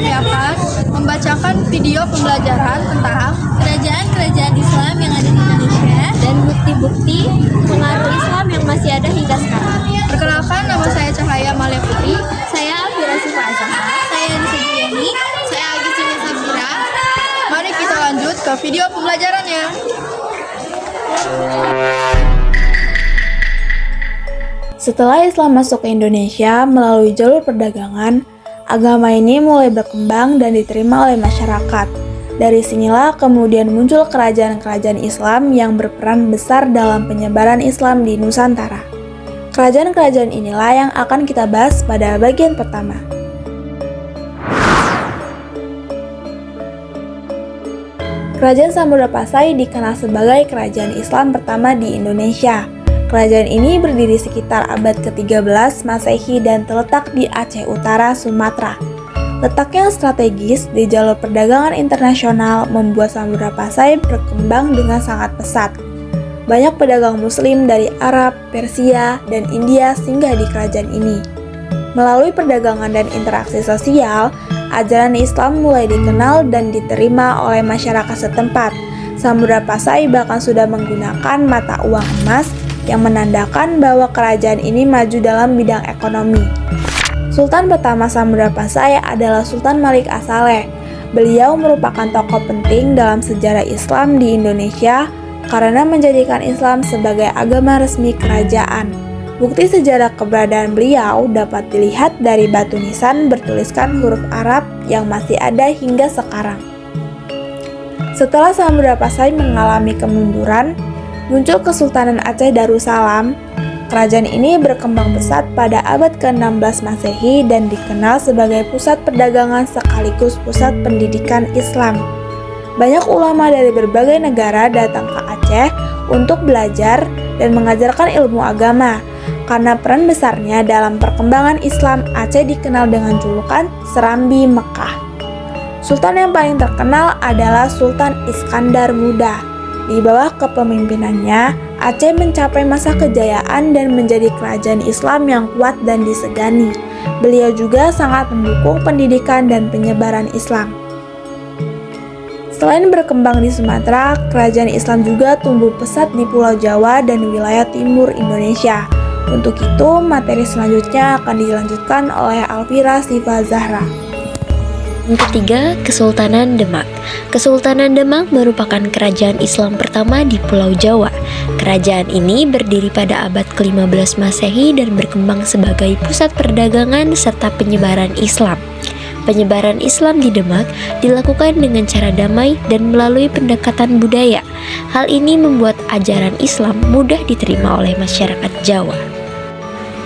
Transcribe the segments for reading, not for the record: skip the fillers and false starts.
kami akan membacakan video pembelajaran tentang kerajaan-kerajaan Islam yang ada di Indonesia dan bukti-bukti pengaruh Islam yang masih ada hingga sekarang. Perkenalkan, nama saya Cahaya Malia Putri. Saya Alfira Siva Azhar. Saya Nisa Juliani. Saya Agustina Sabira. Mari kita lanjut ke video pembelajarannya. Setelah Islam masuk ke Indonesia melalui jalur perdagangan, agama ini mulai berkembang dan diterima oleh masyarakat. Dari sinilah kemudian muncul kerajaan-kerajaan Islam yang berperan besar dalam penyebaran Islam di Nusantara. Kerajaan-kerajaan inilah yang akan kita bahas pada bagian pertama. Kerajaan Samudra Pasai dikenal sebagai kerajaan Islam pertama di Indonesia. Kerajaan ini berdiri sekitar abad ke-13 Masehi dan terletak di Aceh Utara, Sumatera. Letaknya strategis di jalur perdagangan internasional membuat Samudra Pasai berkembang dengan sangat pesat. Banyak pedagang muslim dari Arab, Persia, dan India singgah di kerajaan ini. Melalui perdagangan dan interaksi sosial, ajaran Islam mulai dikenal dan diterima oleh masyarakat setempat. Samudra Pasai bahkan sudah menggunakan mata uang emas yang menandakan bahwa kerajaan ini maju dalam bidang ekonomi. Sultan pertama Samudra Pasai adalah Sultan Malik As-Saleh. Beliau merupakan tokoh penting dalam sejarah Islam di Indonesia karena menjadikan Islam sebagai agama resmi kerajaan. Bukti sejarah keberadaan beliau dapat dilihat dari batu nisan bertuliskan huruf Arab yang masih ada hingga sekarang. Setelah Samudra Pasai mengalami kemunduran, muncul Kesultanan Aceh Darussalam. Kerajaan ini berkembang pesat pada abad ke-16 Masehi dan dikenal sebagai pusat perdagangan sekaligus pusat pendidikan Islam. Banyak ulama dari berbagai negara datang ke Aceh untuk belajar dan mengajarkan ilmu agama. Karena peran besarnya dalam perkembangan Islam, Aceh dikenal dengan julukan Serambi Mekah. Sultan yang paling terkenal adalah Sultan Iskandar Muda. Di bawah kepemimpinannya, Aceh mencapai masa kejayaan dan menjadi kerajaan Islam yang kuat dan disegani. Beliau juga sangat mendukung pendidikan dan penyebaran Islam. Selain berkembang di Sumatera, kerajaan Islam juga tumbuh pesat di Pulau Jawa dan wilayah timur Indonesia. Untuk itu, materi selanjutnya akan dilanjutkan oleh Alfira Siva Zahra. Yang ketiga, Kesultanan Demak. Kesultanan Demak merupakan kerajaan Islam pertama di Pulau Jawa. Kerajaan ini berdiri pada abad ke-15 Masehi dan berkembang sebagai pusat perdagangan serta penyebaran Islam. Penyebaran Islam di Demak dilakukan dengan cara damai dan melalui pendekatan budaya. Hal ini membuat ajaran Islam mudah diterima oleh masyarakat Jawa.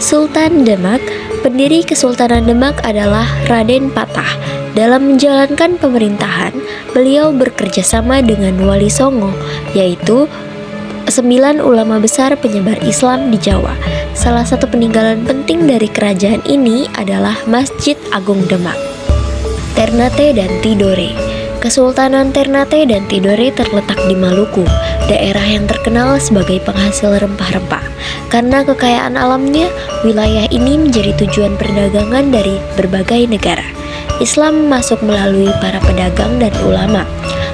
Sultan Demak. Pendiri Kesultanan Demak adalah Raden Patah. Dalam menjalankan pemerintahan, beliau bekerja sama dengan Wali Songo, yaitu 9 ulama besar penyebar Islam di Jawa. Salah satu peninggalan penting dari kerajaan ini adalah Masjid Agung Demak. Ternate dan Tidore. Kesultanan Ternate dan Tidore terletak di Maluku, daerah yang terkenal sebagai penghasil rempah-rempah. Karena kekayaan alamnya, wilayah ini menjadi tujuan perdagangan dari berbagai negara. Islam masuk melalui para pedagang dan ulama,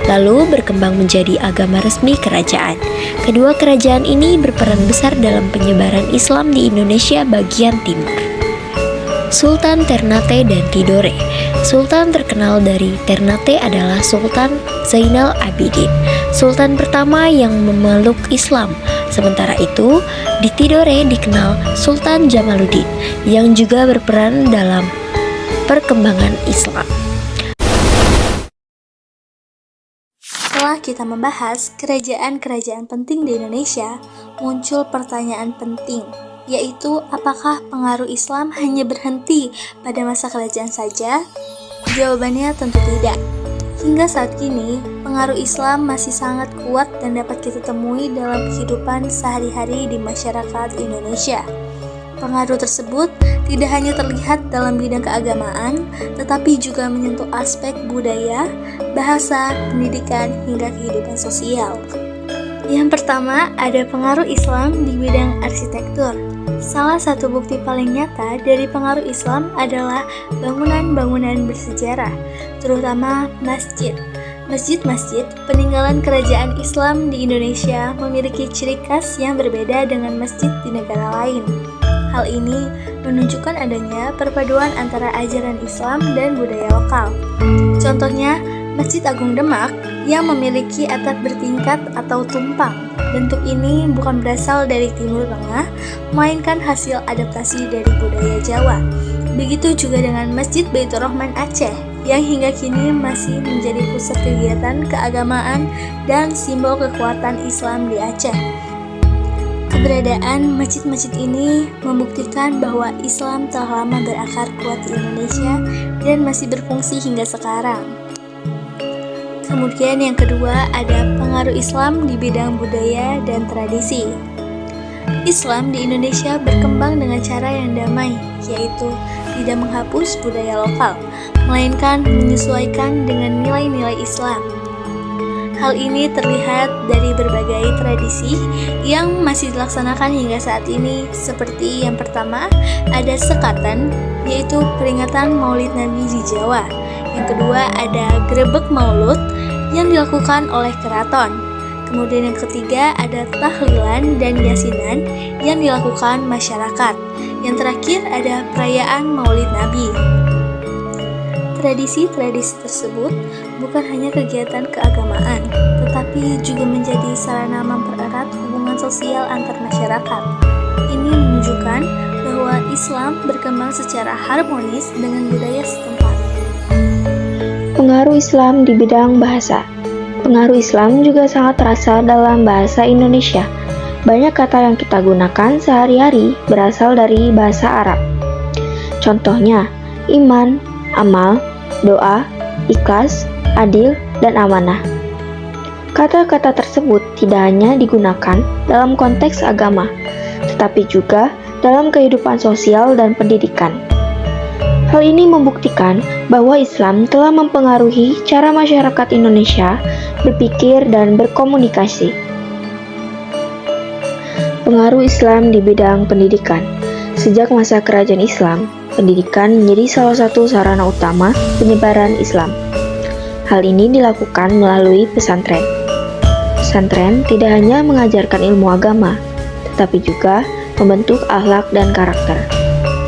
lalu berkembang menjadi agama resmi kerajaan. Kedua kerajaan ini berperan besar dalam penyebaran Islam di Indonesia bagian timur. Sultan Ternate dan Tidore. Sultan terkenal dari Ternate adalah Sultan Zainal Abidin, sultan pertama yang memeluk Islam. Sementara itu, di Tidore dikenal Sultan Jamaluddin yang juga berperan dalam perkembangan Islam. Setelah kita membahas kerajaan-kerajaan penting di Indonesia, muncul pertanyaan penting, yaitu apakah pengaruh Islam hanya berhenti pada masa kerajaan saja? Jawabannya tentu tidak. Hingga saat kini, pengaruh Islam masih sangat kuat dan dapat kita temui dalam kehidupan sehari-hari di masyarakat Indonesia. Pengaruh tersebut tidak hanya terlihat dalam bidang keagamaan, tetapi juga menyentuh aspek budaya, bahasa, pendidikan, hingga kehidupan sosial. Yang pertama, ada pengaruh Islam di bidang arsitektur. Salah satu bukti paling nyata dari pengaruh Islam adalah bangunan-bangunan bersejarah, terutama masjid. Masjid-masjid peninggalan kerajaan Islam di Indonesia memiliki ciri khas yang berbeda dengan masjid di negara lain. Hal ini menunjukkan adanya perpaduan antara ajaran Islam dan budaya lokal. Contohnya, Masjid Agung Demak yang memiliki atap bertingkat atau tumpang. Bentuk ini bukan berasal dari Timur Tengah, melainkan hasil adaptasi dari budaya Jawa. Begitu juga dengan Masjid Baitur Rahman Aceh, yang hingga kini masih menjadi pusat kegiatan keagamaan dan simbol kekuatan Islam di Aceh. Keberadaan masjid-masjid ini membuktikan bahwa Islam telah lama berakar kuat di Indonesia dan masih berfungsi hingga sekarang. Kemudian yang kedua ada pengaruh Islam di bidang budaya dan tradisi. Islam di Indonesia berkembang dengan cara yang damai, yaitu tidak menghapus budaya lokal, melainkan menyesuaikan dengan nilai-nilai Islam. Hal ini terlihat dari berbagai tradisi yang masih dilaksanakan hingga saat ini, seperti yang pertama ada sekatan, yaitu peringatan Maulid Nabi di Jawa. Yang kedua ada grebek maulud yang dilakukan oleh keraton. Kemudian yang ketiga ada tahlilan dan yasinan yang dilakukan masyarakat. Yang terakhir ada perayaan Maulid Nabi. Tradisi-tradisi tersebut bukan hanya kegiatan keagamaan, tetapi juga menjadi sarana mempererat hubungan sosial antar masyarakat. Ini menunjukkan bahwa Islam berkembang secara harmonis dengan budaya setempat. Pengaruh Islam di bidang bahasa. Pengaruh Islam juga sangat terasa dalam bahasa Indonesia. Banyak kata yang kita gunakan sehari-hari berasal dari bahasa Arab. Contohnya, iman, amal, doa, ikhlas, adil, dan amanah. Kata-kata tersebut tidak hanya digunakan dalam konteks agama, tetapi juga dalam kehidupan sosial dan pendidikan. Hal ini membuktikan bahwa Islam telah mempengaruhi cara masyarakat Indonesia berpikir dan berkomunikasi. Pengaruh Islam di bidang pendidikan. Sejak masa kerajaan Islam, pendidikan menjadi salah satu sarana utama penyebaran Islam. Hal ini dilakukan melalui pesantren. Pesantren tidak hanya mengajarkan ilmu agama, tetapi juga membentuk akhlak dan karakter.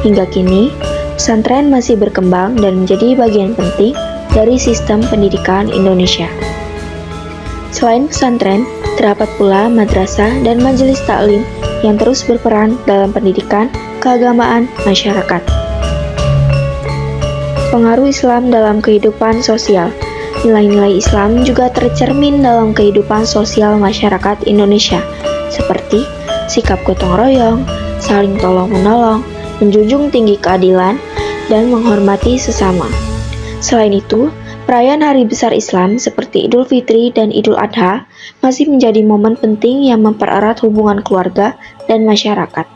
Hingga kini, pesantren masih berkembang dan menjadi bagian penting dari sistem pendidikan Indonesia. Selain pesantren, terdapat pula madrasah dan majelis taklim yang terus berperan dalam pendidikan keagamaan masyarakat. Pengaruh Islam dalam kehidupan sosial. Nilai-nilai Islam juga tercermin dalam kehidupan sosial masyarakat Indonesia, seperti sikap gotong royong, saling tolong-menolong, menjunjung tinggi keadilan, dan menghormati sesama. Selain itu, perayaan hari besar Islam seperti Idul Fitri dan Idul Adha masih menjadi momen penting yang mempererat hubungan keluarga dan masyarakat.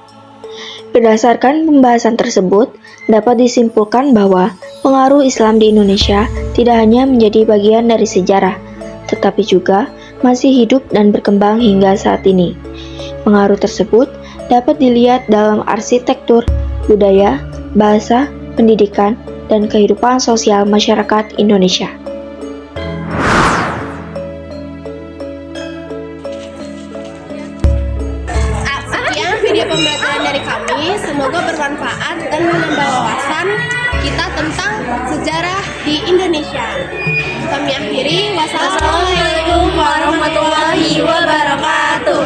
Berdasarkan pembahasan tersebut, dapat disimpulkan bahwa pengaruh Islam di Indonesia tidak hanya menjadi bagian dari sejarah, tetapi juga masih hidup dan berkembang hingga saat ini. Pengaruh tersebut dapat dilihat dalam arsitektur, budaya, bahasa, pendidikan, dan kehidupan sosial masyarakat Indonesia. Sekian video pembelajaran dari kami, semoga bermanfaat dan menambah wawasan kita tentang sejarah di Indonesia. Kami akhiri, wassalamualaikum warahmatullahi wabarakatuh.